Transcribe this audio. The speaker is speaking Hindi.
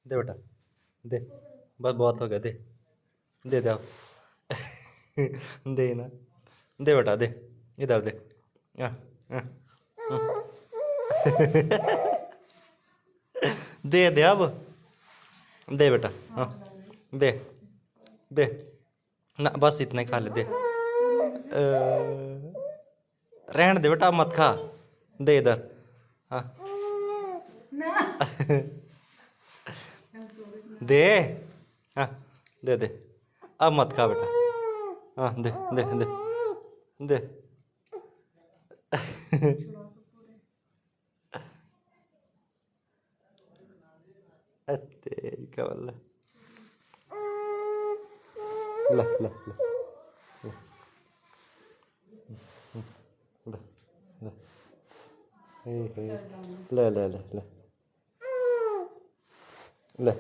दे बेटा दे। बस बहुत हो गया, दे दे दे आप। दे ना, दे बेटा दे, इधर दे। आ, आ, दे दे अब, दे बेटा। हाँ दे दे ना, बस इतना ही खा ले, दे। रहने दे बेटा, मत खा, दे इधर। हाँ दे। हाँ दे दे, अब मत खा बेटा। हाँ दे दे दे दे। तेरी क्या बोल, ले ले ले ले ले ले ले ले ले ले।